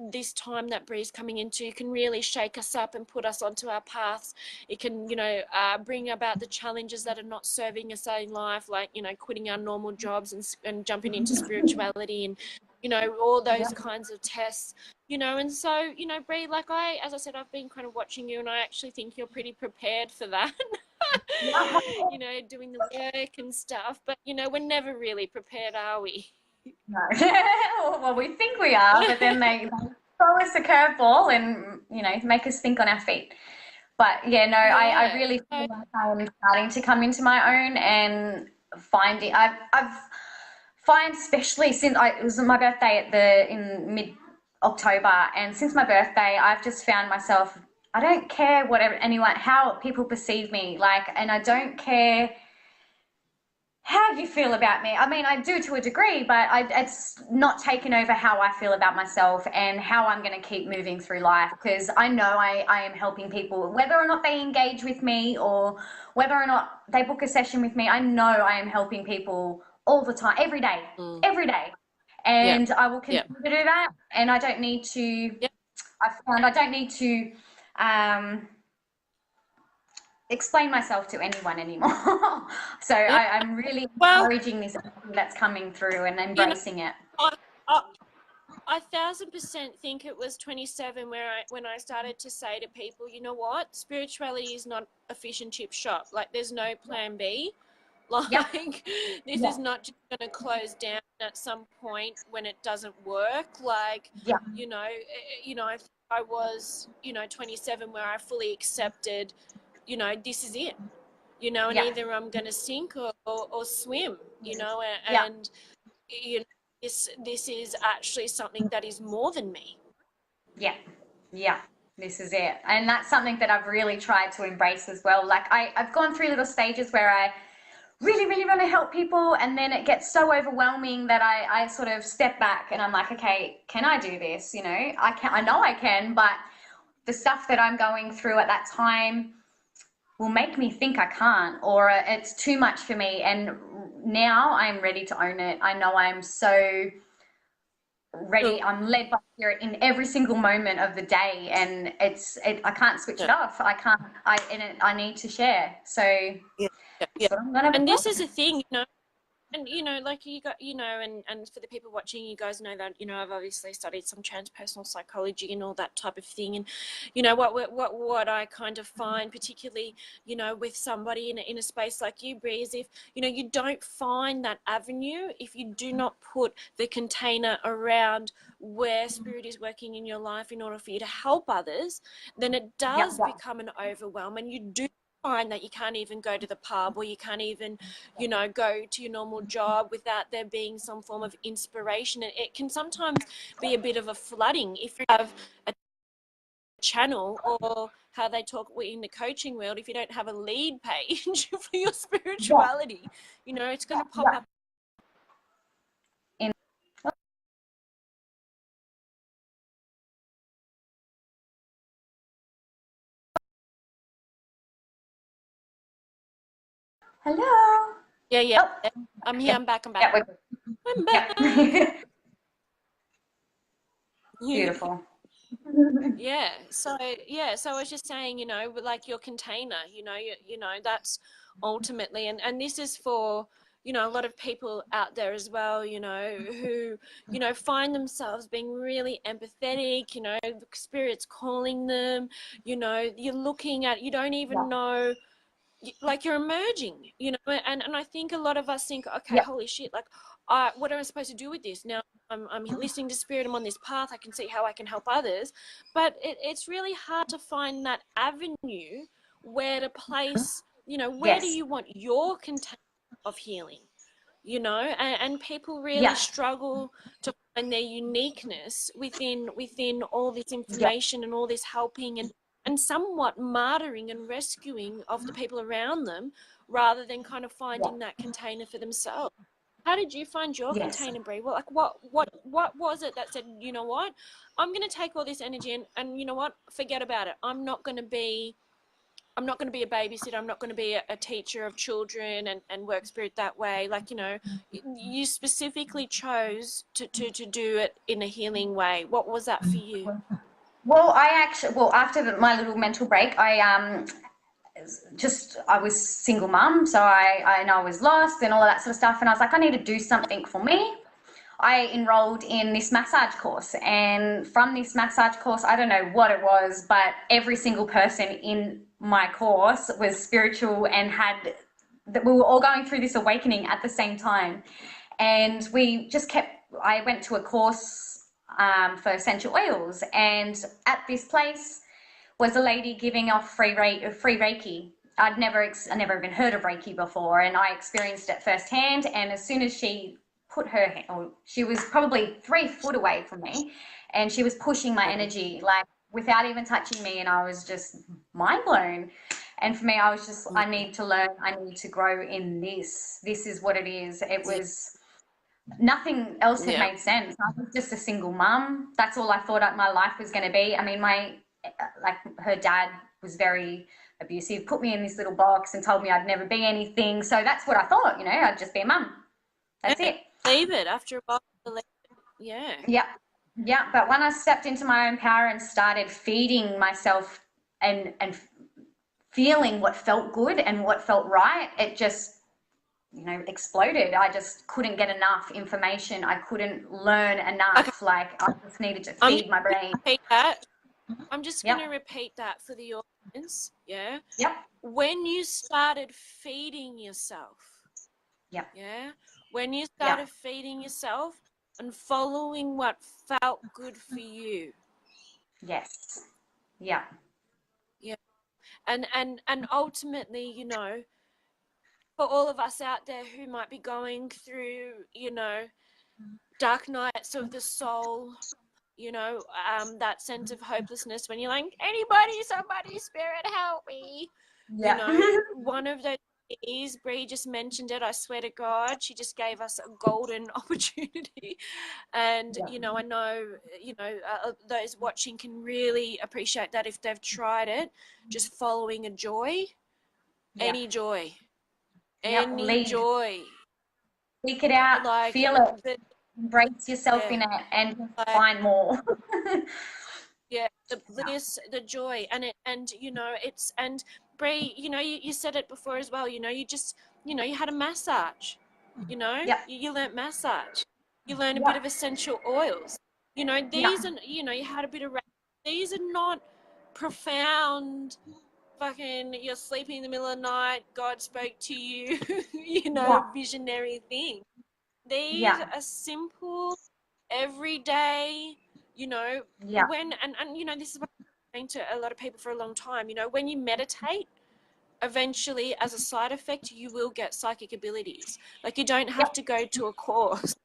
this time that Bree's coming into can really shake us up and put us onto our paths. It can, bring about the challenges that are not serving us in life, like, quitting our normal jobs and jumping into spirituality and, all those Yep. kinds of tests. And so, Bree, like as I said, I've been kind of watching you and I actually think you're pretty prepared for that. Doing the work and stuff, but we're never really prepared, are we? No. Well, we think we are, but then they throw us a curveball and make us think on our feet. But yeah, no, I Yeah. really So, feel like I'm starting to come into my own and finding I've find, especially since it was my birthday in mid October, and since my birthday I've just found myself, I don't care whatever anyone, how people perceive me, like, and I don't care how you feel about me. I mean, I do to a degree, but it's not taken over how I feel about myself and how I'm going to keep moving through life, because I know I am helping people, whether or not they engage with me or whether or not they book a session with me. I know I am helping people all the time, every day, mm, every day. yeah, And I will yeah, continue to do that. And I don't need to, yeah, I found I don't need to, um, explain myself to anyone anymore. So yeah. I'm really Well, encouraging this energy that's coming through and you know, embracing it. I, I, I 1,000% think it was 27 when I started to say to people, you know what, spirituality is not a fish and chip shop. Like, there's no plan B. Yep. Like, this is not just going to close down at some point when it doesn't work. Like, you know, I think I was, 27, where I fully accepted, this is it, and either I'm going to sink or swim, and this is actually something that is more than me. Yeah, this is it. And that's something that I've really tried to embrace as well. Like I've gone through little stages where I really, really want to help people, and then it gets so overwhelming that I sort of step back and I'm like, okay, can I do this? I know I can, but the stuff that I'm going through at that time will make me think I can't, or it's too much for me. And now I'm ready to own it. I know I'm so ready. I'm led by spirit in every single moment of the day, and I can't switch it off. I need to share. So that's what I'm gonna and this is the thing, and like you got, and for the people watching, you guys know that I've obviously studied some transpersonal psychology and all that type of thing, and what I kind of find, particularly with somebody in a space like you, Bree, is if you don't find that avenue, if you do not put the container around where spirit is working in your life in order for you to help others, then it does become an overwhelm, and you do find that you can't even go to the pub, or you can't even go to your normal job without there being some form of inspiration. And it can sometimes be a bit of a flooding if you have a channel, or how they talk in the coaching world, if you don't have a lead page for your spirituality, it's going to pop up. Hello. Yeah. Oh. I'm here. I'm back. I'm back. I'm back. Beautiful. So I was just saying, like your container, that's ultimately, and this is for a lot of people out there as well, who find themselves being really empathetic, the spirit's calling them, you're looking at, you don't even know, like, you're emerging, and I think a lot of us think, okay, holy shit, like, what am I supposed to do with this now? I'm listening to spirit, I'm on this path, I can see how I can help others, but it's really hard to find that avenue where to place, where do you want your container of healing, and people really struggle to find their uniqueness within all this information and all this helping and somewhat martyring and rescuing of the people around them, rather than kind of finding that container for themselves. How did you find your container, Bree? Well, like what was it that said, you know what, I'm going to take all this energy and you know what, forget about it. I'm not going to be a babysitter. I'm not going to be a teacher of children and work spirit that way. Like, you specifically chose to do it in a healing way. What was that for you? Well, after my little mental break, I was single mum, so I know I was lost and all of that sort of stuff, and I was like, I need to do something for me. I enrolled in this massage course, and from this massage course, I don't know what it was, but every single person in my course was spiritual and we were all going through this awakening at the same time. And I went to a course for essential oils, and at this place was a lady giving off free Reiki. I'd never even heard of Reiki before, and I experienced it firsthand. And as soon as she put her hand, she was probably 3 foot away from me, and she was pushing my energy, like, without even touching me, and I was just mind blown. And for me, I was just, I need to learn, I need to grow in this. This is what it is. It was, nothing else had made sense. I was just a single mum. That's all I thought my life was going to be. I mean, her dad was very abusive, put me in this little box and told me I'd never be anything. So that's what I thought, I'd just be a mum. That's it. Leave it after a while. Yeah. Yeah. But when I stepped into my own power and started feeding myself and feeling what felt good and what felt right, it just, exploded. I just couldn't get enough information. I couldn't learn enough. Okay. Like, I just needed to feed my brain. I'm just going to repeat that for the audience. Yeah. Yep. When you started feeding yourself, Yeah. Yeah. When you Yeah. started feeding yourself and following what felt good for you. Yes. Yeah. Yeah. And ultimately, you know, for all of us out there who might be going through, you know, dark nights of the soul, you know, that sense of hopelessness when you're like, anybody, somebody, spirit, help me. You Yeah. know, one of those keys, Bree just mentioned it, I swear to God, she just gave us a golden opportunity. And, Yeah. you know, I know, you know, those watching can really appreciate that if they've tried it, just following a joy, Yeah. any joy, Yeah. any Lead. joy. Speak it out. Like, Feel it. Embrace yourself yeah, in it and like, find more. yeah, the Yeah. bliss, the joy, and you know, it's, and Bree, you know, you said it before as well, you know, you just, you know, you had a massage, you know, Yeah. you learnt massage, you learn a bit Yeah. of essential oils, you know, Yeah. these, and you know, you had a bit of, these are not profound, fucking, you're sleeping in the middle of the night, God spoke to you, you know, Yeah. visionary thing. These Yeah. are simple, everyday, you know, Yeah. when, and you know, this is what I'm saying to a lot of people for a long time, you know, when you meditate, eventually as a side effect, you will get psychic abilities. Like, you don't have Yep. to go to a course,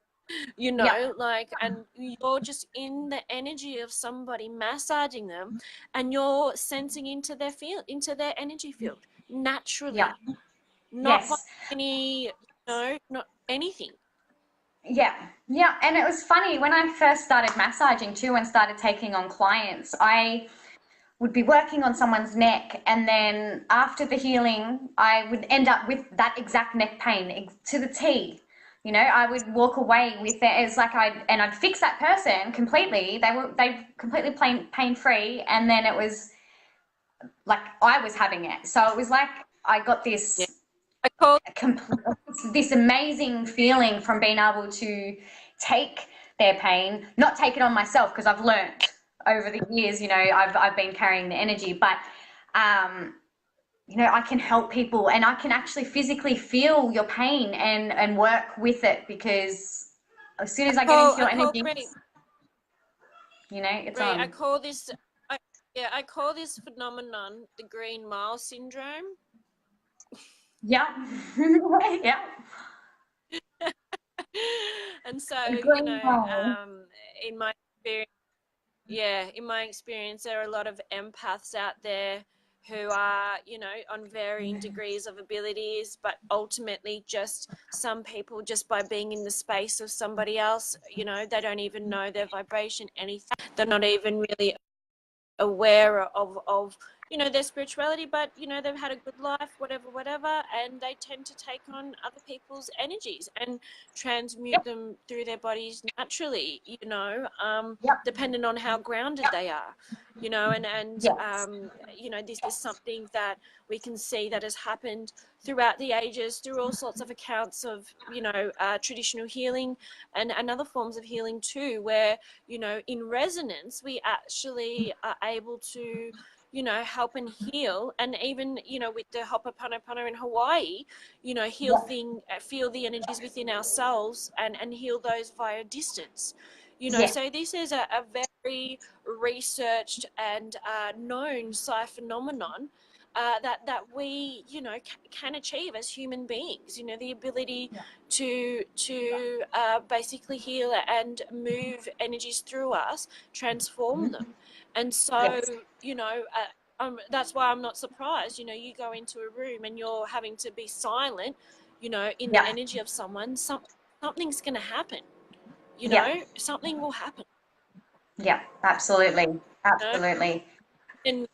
you Yep. know, like, and you're just in the energy of somebody massaging them, and you're sensing into their field, into their energy field Yep. naturally, not by Yes. any, you know, not anything. Yeah. Yeah. And it was funny when I first started massaging too and started taking on clients, I would be working on someone's neck, and then after the healing I would end up with that exact neck pain to the T. You know, I would walk away with it. It's like I'd fix that person completely. They completely pain free, and then it was like I was having it. So it was like I got Yeah. this I call this amazing feeling from being able to take their pain, not take it on myself, because I've learnt over the years, you know, I've been carrying the energy, but you know, I can help people and I can actually physically feel your pain and work with it, because as soon as I get into I your call energy, Bree. you know, it's Bree, I on. call this, yeah, I call this phenomenon the Green Mile syndrome. Yeah. Yeah. And so, A you green know, hole. in my experience, yeah, in my experience, there are a lot of empaths out there who are, you know, on varying degrees of abilities, but ultimately just some people, just by being in the space of somebody else, you know, they don't even know their vibration, anything. They're not even really aware of you know, their spirituality, but you know, they've had a good life, whatever, and they tend to take on other people's energies and transmute Yep. them through their bodies naturally, you know, Yep. depending on how grounded they are, you know, and Yes. you know, this is something that we can see that has happened throughout the ages through all sorts of accounts of, you know, traditional healing and other forms of healing too, where, you know, in resonance we actually are able to, you know, help and heal, and even, you know, with the Ho'oponopono in Hawaii, you know, Yep. feel the energies within ourselves and heal those via distance, you know. Yes. So this is a very researched and known psi phenomenon, that we, you know, can achieve as human beings, you know, the ability to basically heal and move energies through us, transform them. And so, Yes. you know, that's why I'm not surprised, you know, you go into a room and you're having to be silent, you know, in the Yeah. energy of someone, something's going to happen, you Yeah. know, something will happen, Yeah. Absolutely. you know? Absolutely. And,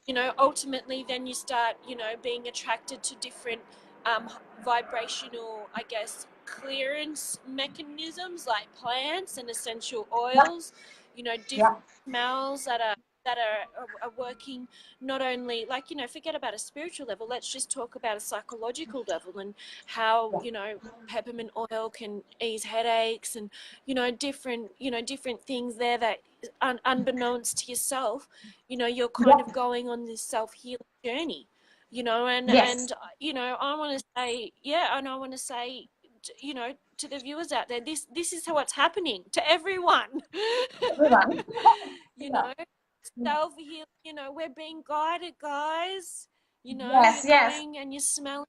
you know, ultimately then you start, you know, being attracted to different um, vibrational, I guess, clearance mechanisms like plants and essential Yeah. oils, you know, different Yeah. smells that are working, not only, like, you know, forget about a spiritual level, let's just talk about a psychological level, and how, Yeah. you know, peppermint oil can ease headaches, and, you know, different things there that unbeknownst to yourself, you know, you're kind of Yeah. going on this self-healing journey, you know, and Yes. you know, I want to say, yeah, and I want to say you know, to the viewers out there, this is what's happening to everyone. Everyone. You know, self-healing, you know, we're being guided, guys. You know, Yes, you're yes. going and you're smelling.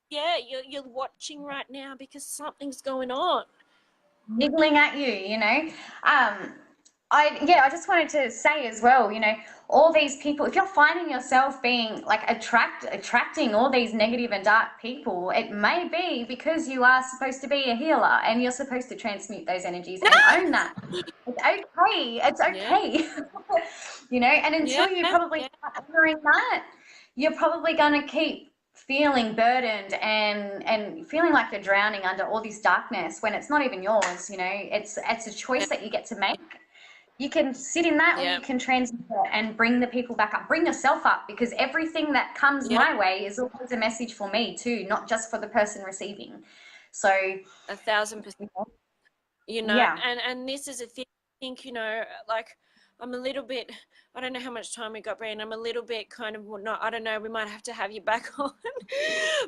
Yeah, you're watching right now because something's going on. Niggling at you, you know. I just wanted to say as well, you know, all these people, if you're finding yourself being like attracting all these negative and dark people, it may be because you are supposed to be a healer and you're supposed to transmute those energies and own that. It's okay. It's Yeah, okay. You know, and yeah, until you probably yeah, start honoring that, you're probably going to keep feeling burdened and feeling like you're drowning under all this darkness when it's not even yours. You know, it's a choice that you get to make. You can sit in that, or yeah, you can transmute it and bring the people back up, bring yourself up, because everything that comes yeah. my way is always a message for me too, not just for the person receiving. So 1,000%. You know, yeah. and this is a thing, I think, you know, like I'm a little bit, I don't know how much time we got, Bree, and I'm a little bit kind of not, I don't know, we might have to have you back on.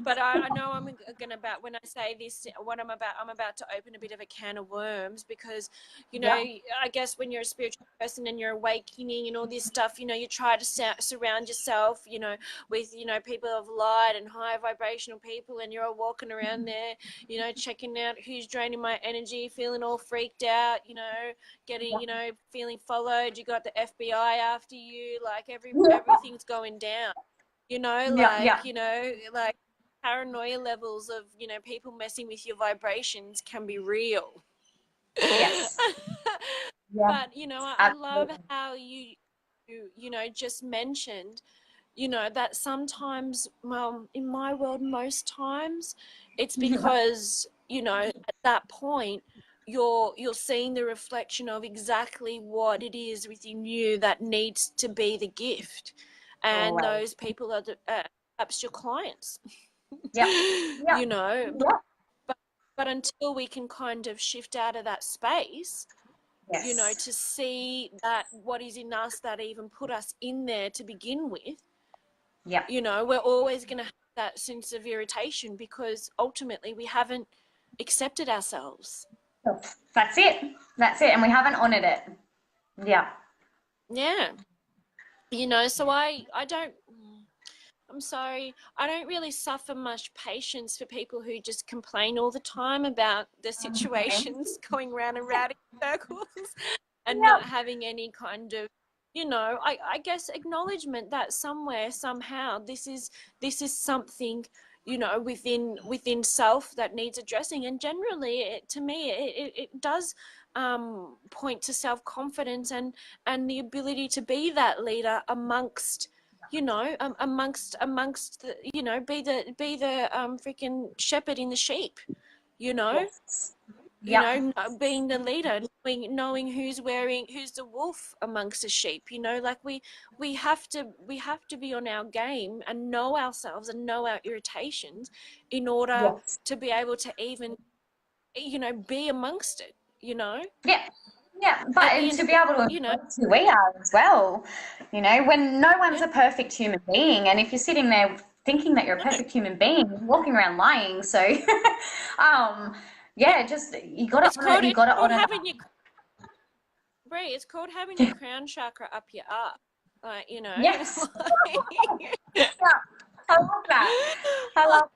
But I know I'm gonna, about when I say this, what I'm about to open a bit of a can of worms, because, you know, Yeah. I guess when you're a spiritual person and you're awakening and all this stuff, you know, you try to surround yourself, you know, with, you know, people of light and high vibrational people, and you're all walking around there, you know, checking out who's draining my energy, feeling all freaked out, you know, getting, you know, feeling followed. You got the FBI after you, like everything's going down, you know, Yeah. like, Yeah. you know, like paranoia levels of, you know, people messing with your vibrations can be real. Yes. Yeah. But, you know, I love Absolutely. how you know, just mentioned, you know, that sometimes, well, in my world, most times it's because, you know, at that point you're seeing the reflection of exactly what it is within you that needs to be the gift, and Always. those people are perhaps your clients. Yeah. Yeah. You know, Yeah. but until we can kind of shift out of that space, you know, Yes. to see that what is in us that even put us in there to begin with, Yeah. you know, we're always going to have that sense of irritation because ultimately we haven't accepted ourselves. That's it. That's it. And we haven't honored it. Yeah. Yeah. You know, so I don't, I'm sorry, I don't really suffer much patience for people who just complain all the time about the Okay. situations going round and round in circles and Yeah. not having any kind of, you know, I guess acknowledgement that somewhere, somehow, this is something, you know, within self that needs addressing. And generally, to me, it does point to self-confidence and the ability to be that leader amongst, you know, amongst the, you know, be the freaking shepherd in the sheep, you know. Yes. You Yeah. know, being the leader, knowing who's the wolf amongst the sheep, you know, like we have to be on our game and know ourselves and know our irritations in order Yes. to be able to even, you know, be amongst it, you know, Yeah. Yeah. But at the and end to of be it, able to you know. embrace who we are as well. You know, when no one's Yeah, a perfect human being, and if you're sitting there thinking that you're a no, perfect human being, you're walking around lying. So yeah, yeah, just it's called you gotta honor having your, that. Bree, it's called having your crown chakra up your ass, like, you know. Yes. Like, Yeah. I love that. I love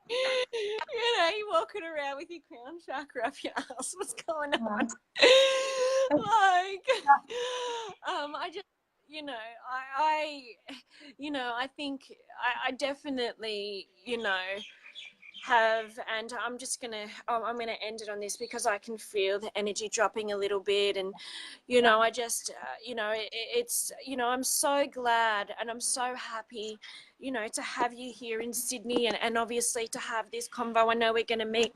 you know, you're walking around with your crown chakra up your ass. What's going on? that. Like, I just, you know, you know, I think I definitely, you know, have, and I'm gonna end it on this because I can feel the energy dropping a little bit, and you know, I just you know, it's, you know, I'm so glad and I'm so happy, you know, to have you here in Sydney, and obviously to have this convo. I know we're gonna meet,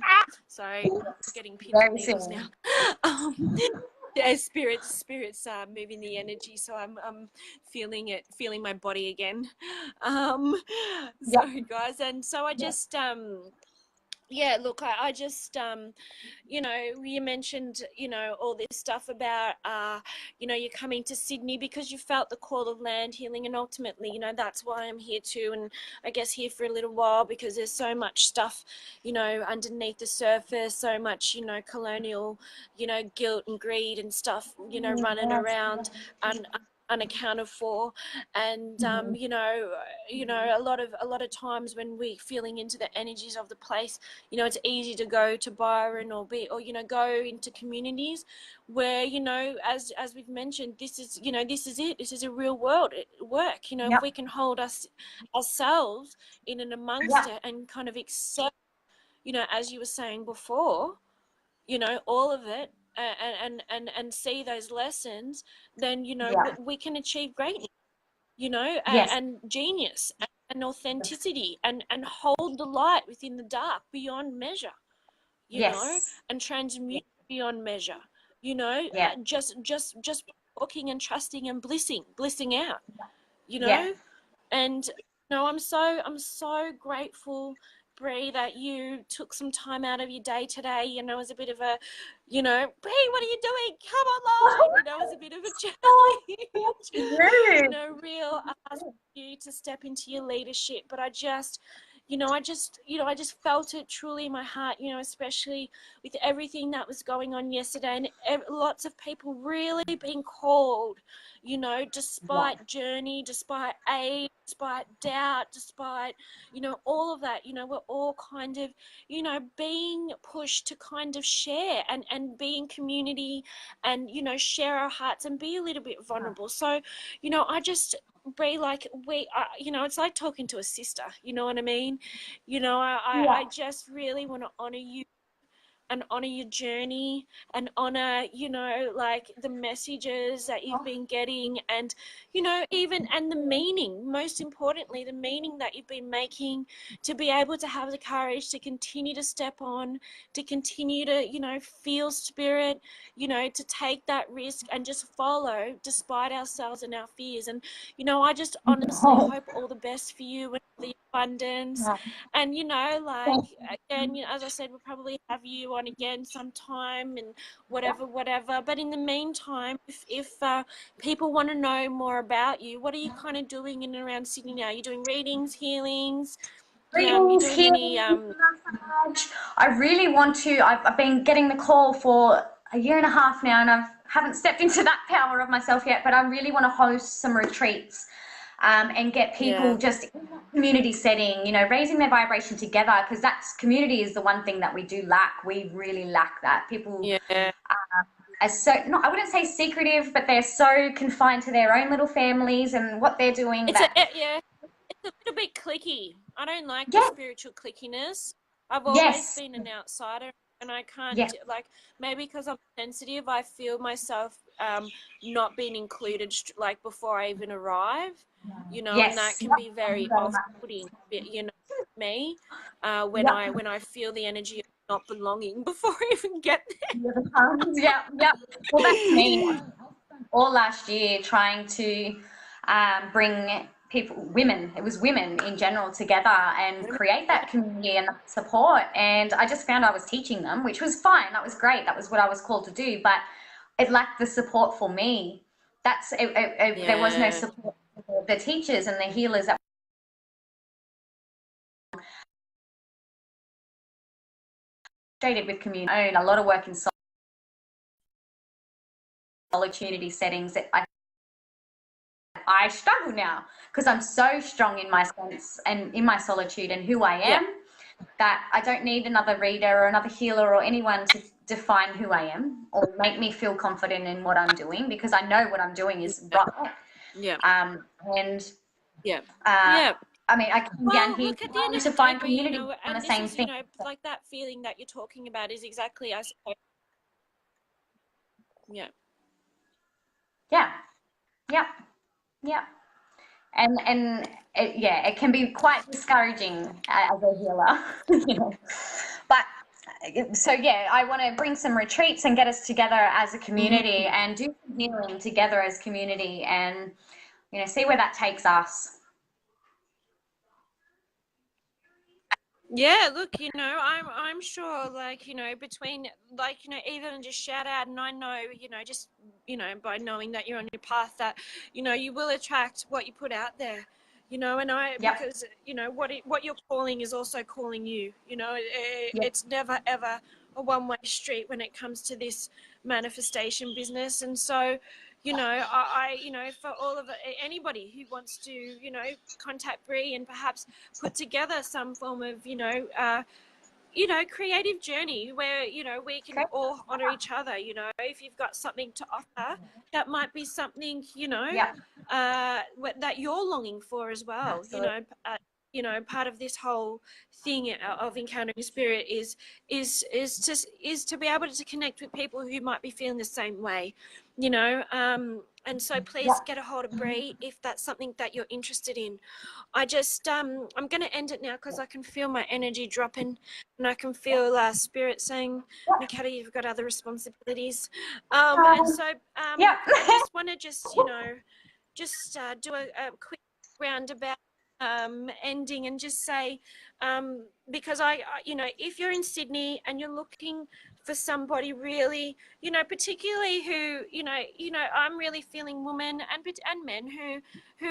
sorry, getting pins and Very needles now. soon. Yeah, spirits moving the energy, so I'm feeling my body again. Yeah. Sorry guys, and so I just Yeah, look, I just, you know, you mentioned, you know, all this stuff about, you know, you're coming to Sydney because you felt the call of land healing, and ultimately, you know, that's why I'm here too, and I guess here for a little while because there's so much stuff, you know, underneath the surface, so much, you know, colonial, you know, guilt and greed and stuff, you know, running Yes. around and unaccounted for, and Mhm. you know, a lot of times when we're feeling into the energies of the place, you know, it's easy to go to Byron or be, or, you know, go into communities where, you know, as we've mentioned, this is, you know, this is it, this is a real world work, you know, if Yep. we can hold ourselves in and amongst Yep. it and kind of accept, you know, as you were saying before, you know, all of it, and see those lessons, then, you know, Yeah. we can achieve greatness, you know, Yes. and genius and authenticity, and hold the light within the dark beyond measure, you know, Yes. and transmute beyond measure, you know, Yeah. just walking and trusting and blissing out, you Yeah. know. And no, I'm so grateful, Bree, that you took some time out of your day today. You know, as a bit of a, you know, Bree, what are you doing? Come online. You know, as a bit of a Oh, challenge. You rude. know, real ask you to step into your leadership. But I just, you know, I just felt it truly in my heart. You know, especially with everything that was going on yesterday, and lots of people really being called, you know, Yeah. despite journey, despite age, despite doubt, despite, you know, all of that, you know, we're all kind of, you know, being pushed to kind of share and be in community, and, you know, share our hearts and be a little bit vulnerable. So, you know, I just be like, you know, it's like talking to a sister, you know what I mean? You know, I Yeah. just really want to honor you and honor your journey, and honor, you know, like the messages that you've been getting, and, you know, even, and the meaning, most importantly, the meaning that you've been making, to be able to have the courage to continue to step on, to continue to, you know, feel spirit, you know, to take that risk and just follow despite ourselves and our fears. And, you know, I just honestly Oh, hope all the best for you and the abundance. no. And, you know, like, again, you know, as I said, we'll probably have you on again sometime, and whatever. But in the meantime, if people want to know more about you, what are you kind of doing in and around Sydney now? You're doing readings, healings, you Greetings, doing any healing, massage. I really want to. I've been getting the call for a year and a half now, and I haven't stepped into that power of myself yet. But I really want to host some retreats, and get people yeah, just in that community setting, you know, raising their vibration together, because that's community is the one thing that we do lack. We really lack that. People yeah. are so, not, I wouldn't say secretive, but they're so confined to their own little families and what they're doing It's a, that, yeah, it's a little bit clicky. I don't like the yeah, spiritual clickiness. I've always yes, been an outsider, and I can't, yes, like, maybe because I'm sensitive, I feel myself not being included, like, before I even arrive, you know, and that yes, can yep, be very very much. off-putting, you know, me, Yep. when I feel the energy of not belonging before I even get Yeah, yeah. Well, that's me. there. All last year trying to bring people, women, it was women in general, together and create that community and that support. And I just found I was teaching them, which was fine. That was great. That was what I was called to do. But it lacked the support for me. There was no Yeah, support for the teachers and the healers that frustrated with community. A lot of work in solitude settings that I struggle now because I'm so strong in my sense and in my solitude and who I yeah, am, that I don't need another reader or another healer or anyone to define who I am or make me feel confident in what I'm doing, because I know what I'm doing is yeah, right. yeah, And yeah, uh, yeah. I mean, I came down Well, here look, at the end trying of to the day, find Bree, you community know, on the and this same is, you thing. know, like that feeling that you're talking about is exactly, I suppose, yeah, Yeah, yeah, yeah. And yeah, it can be quite discouraging as a healer, you know. But so yeah, I want to bring some retreats and get us together as a community mm, and do some healing together as community, and see where that takes us. Yeah, look, I'm sure, like, between, like, even just shout out, and I know, just, by knowing that you're on your path, that, you will attract what you put out there, and Yep. because, what you're calling is also calling you, Yep. it's never, ever a one-way street when it comes to this manifestation business. And so, for all of anybody who wants to, contact Bree and perhaps put together some form of, creative journey where, we can Okay. all honor each other. If you've got something to offer, that might be something, Yep. that you're longing for as well. Absolutely. Part of this whole thing of encountering spirit is to be able to connect with people who might be feeling the same way, and so please Yep. get a hold of Bree if that's something that you're interested in. I'm going to end it now because I can feel my energy dropping, and I can feel spirit saying, Nikita, you've got other responsibilities. And so Yep. I just want to do a quick roundabout ending and just say, because if you're in Sydney and you're looking for somebody really, particularly who, I'm really feeling women and men who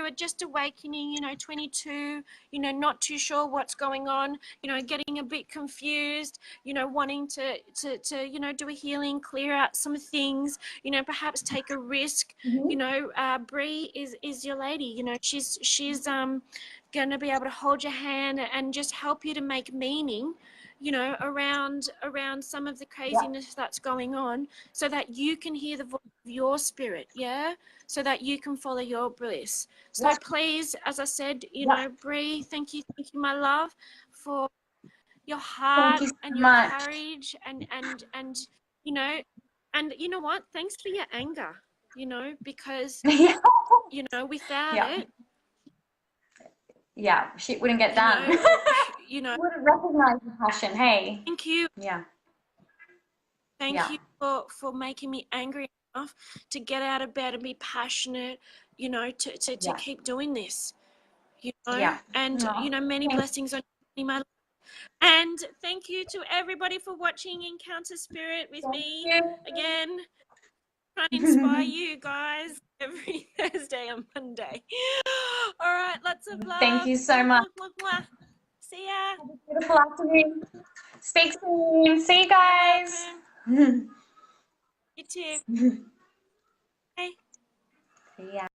are just awakening, 22, not too sure what's going on, getting a bit confused, wanting to do a healing, clear out some things, perhaps take a risk. Bree is your lady. She's going to be able to hold your hand and just help you to make meaning, around some of the Yep. craziness that's going on, so that you can hear the voice of your spirit, so that you can follow your bliss. So Yep. please, as I said, Yep. Bree, thank you, my love, for your Thank heart you so and your much. courage, and you know what, thanks for your anger, because Yeah. without Yeah. it, Yeah. Shit wouldn't get you done. know you know Wouldn't recognize the passion. Hey. thank you Yeah. thank Yeah. you for making me angry enough to get out of bed and be passionate, to Yeah. keep doing this, Yeah. and Oh, many thank blessings on you, my life. And thank you to everybody for watching Encounter Spirit with me again, trying to inspire you. you guys every Thursday and Monday. All right, lots of Thank love. you so much. See ya. Have a beautiful afternoon. Speak soon. See you You're guys. welcome. You too. Bye. See ya.